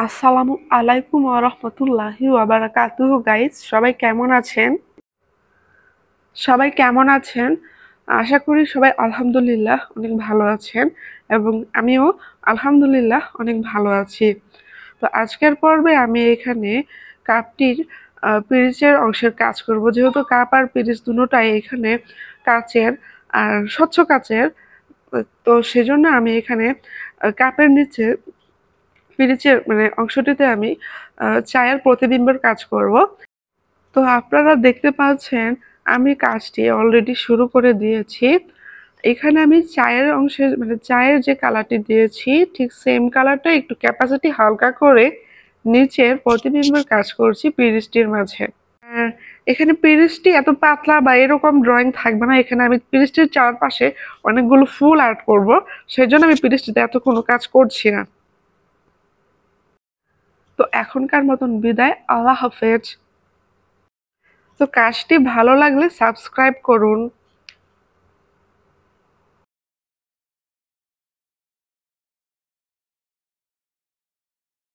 আসসালামু আলাইকুম ওয়া রাহমাতুল্লাহি ওয়া বারাকাতুহু গাইস, সবাই কেমন আছেন? আশা করি সবাই আলহামদুলিল্লাহ অনেক ভালো আছেন এবং আমিও আলহামদুলিল্লাহ অনেক ভালো আছি। তো আজকের পর্বে আমি এখানে কাপটির পিরিচের অংশের কাজ করব। যেহেতু কাপ আর পিরিচ দুটোটাই এখানে কাচের আর স্বচ্ছ কাচের, তো সেজন্য আমি এখানে কাপের নিচে পিরিচের অংশটিতে আমি চায়ের প্রতিবিম্বের কাজ করব। তো আপনারা দেখতে পাচ্ছেন আমি কাজটি অলরেডি শুরু করে দিয়েছি। এখানে আমি চায়ের অংশে চায়ের যে কালারটি দিয়েছি ঠিক সেম কালারটা একটু ক্যাপাসিটি হালকা করে নিচের প্রতিবিম্বের কাজ করছি পিরিচটির মাঝে। আর এখানে পিরিচটি এত পাতলা বা এরকম ড্রয়িং থাকবে না। এখানে আমি পিরিচটির চারপাশে অনেকগুলো ফুল আর্ট করব, সেই জন্য আমি পিরিচটিতে এত কোনো কাজ করছি না। তো এখনকার মতন বিদায়, আল্লাহ হাফেজ। তো কাজটি ভালো লাগলে সাবস্ক্রাইব করুন।